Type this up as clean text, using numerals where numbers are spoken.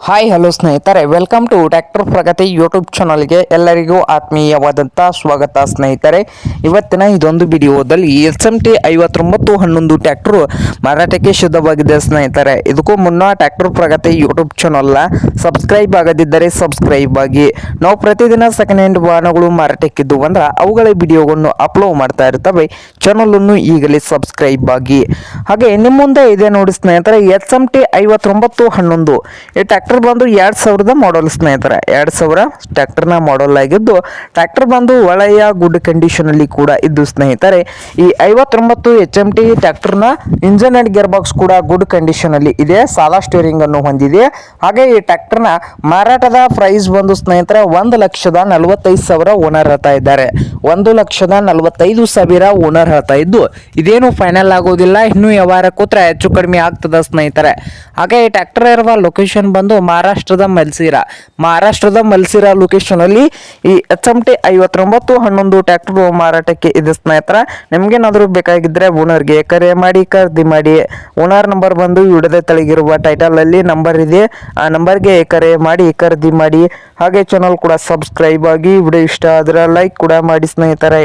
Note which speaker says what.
Speaker 1: Hi hello ಸ್ನೇಹಿತರೆ, welcome to tractor Pragati YouTube ಚಾನಲ್ಗೆ ಎಲ್ಲರಿಗೂ ಆತ್ಮೀಯವಾದಂಥ ಸ್ವಾಗತ ಸ್ನೇಹಿತರೆ. ಇವತ್ತಿನ ಇದೊಂದು ವಿಡಿಯೋದಲ್ಲಿ SMT 5911 ಟ್ರ್ಯಾಕ್ಟರ್ ಮಾರಾಟಕ್ಕೆ ಸಿದ್ಧವಾಗಿದೆ ಸ್ನೇಹಿತರೆ. ಇದಕ್ಕೂ ಮುನ್ನ ಟ್ರ್ಯಾಕ್ಟರ್ ಪ್ರಗತಿ ಯೂಟ್ಯೂಬ್ ಚಾನಲ್ನ ಸಬ್ಸ್ಕ್ರೈಬ್ ಆಗದಿದ್ದರೆ ಸಬ್ಸ್ಕ್ರೈಬ್ ಆಗಿ. ನಾವು ಪ್ರತಿದಿನ ಸೆಕೆಂಡ್ ಹ್ಯಾಂಡ್ ವಾಹನಗಳು ಮಾರಾಟಕ್ಕಿದ್ದು ಅಂದ್ರೆ ಅವುಗಳ ವಿಡಿಯೋವನ್ನು ಅಪ್ಲೋಡ್ ಮಾಡ್ತಾ ಇರ್ತವೆ. ಚಾನಲನ್ನು ಈಗಲೇ ಸಬ್ಸ್ಕ್ರೈಬ್ ಆಗಿ. ಹಾಗೆ ನಿಮ್ಮ ಮುಂದೆ ಇದೆ ನೋಡಿ ಸ್ನೇಹಿತರೆ, SMT 5911 ಈ ಟ್ರ್ಯಾಕ್ಟರ್ ಬಂದು 2000 ಮಾಡಲ್ ಸ್ನೇಹಿತರೆ. 2000 ಟ್ರ್ಯಾಕ್ಟರ್ನ ಮಾಡಲ್ ಆಗಿದ್ದು ಟ್ರ್ಯಾಕ್ಟರ್ ಬಂದು ಒಳ್ಳೆಯ ಗುಡ್ ಕಂಡೀಷನ್ ಅಲ್ಲಿ ಕೂಡ ಇದ್ದು ಸ್ನೇಹಿತರೆ. ಈ 59 HMT ಟ್ರ್ಯಾಕ್ಟರ್ನ ಇಂಜನ್ ಅಂಡ್ ಗೇರ್ ಬಾಕ್ಸ್ ಕೂಡ ಗುಡ್ ಕಂಡೀಷನ್ ಅಲ್ಲಿ ಇದೆ. ಸಾದಾ ಸ್ಟೀರಿಂಗ್ ಅನ್ನು ಹೊಂದಿದೆ. ಹಾಗೆ ಈ ಟ್ರ್ಯಾಕ್ಟರ್ನ ಮಾರಾಟದ ಪ್ರೈಸ್ ಬಂದು ಸ್ನೇಹಿತರೆ 1,45,000 ಓನರ್ ಹೇಳ್ತಾ ಇದ್ದಾರೆ. 1,45,000 ಓನರ್ ಹೇಳ್ತಾ ಇದ್ದು ಇದೇನು ಫೈನಲ್ ಆಗೋದಿಲ್ಲ. ಇನ್ನು ವ್ಯವಹಾರ ಕೂತ್ರೆ ಹೆಚ್ಚು ಕಡಿಮೆ ಆಗ್ತದ ಸ್ನೇಹಿತರೆ. ಹಾಗೆ ಈ ಟ್ರ್ಯಾಕ್ಟರ್ ಇರುವ ಲೊಕೇಶನ್ ಬಂದು ಮಹಾರಾಷ್ಟ್ರದ ಮಲ್ಸಿರಾ ಲೊಕೇಶನ್ ಅಲ್ಲಿ ಈ SMT 5911 ಟ್ರ್ಯಾಕ್ಟರ್ ಮಾರಾಟಕ್ಕೆ ಇದೆ ಸ್ನೇಹಿತರೆ. ನಿಮ್ಗೇನಾದ್ರೂ ಬೇಕಾಗಿದ್ರೆ ಓನರ್ಗೆ ಕರೆ ಮಾಡಿ ಖರೀದಿ ಮಾಡಿ. ಓನರ್ ನಂಬರ್ ಬಂದು ವಿಡಿಯೋದ ತೆಳಗಿರುವ ಟೈಟಲ್ ಅಲ್ಲಿ ನಂಬರ್ ಇದೆ. ಆ ನಂಬರ್ಗೆ ಕರೆ ಮಾಡಿ ಖರೀದಿ ಮಾಡಿ. ಹಾಗೆ ಚಾನಲ್ ಕೂಡ ಸಬ್ಸ್ಕ್ರೈಬ್ ಆಗಿ. ವಿಡಿಯೋ ಇಷ್ಟ ಆದ್ರೆ ಲೈಕ್ ಕೂಡ ಮಾಡಿ ಸ್ನೇಹಿತರೆ.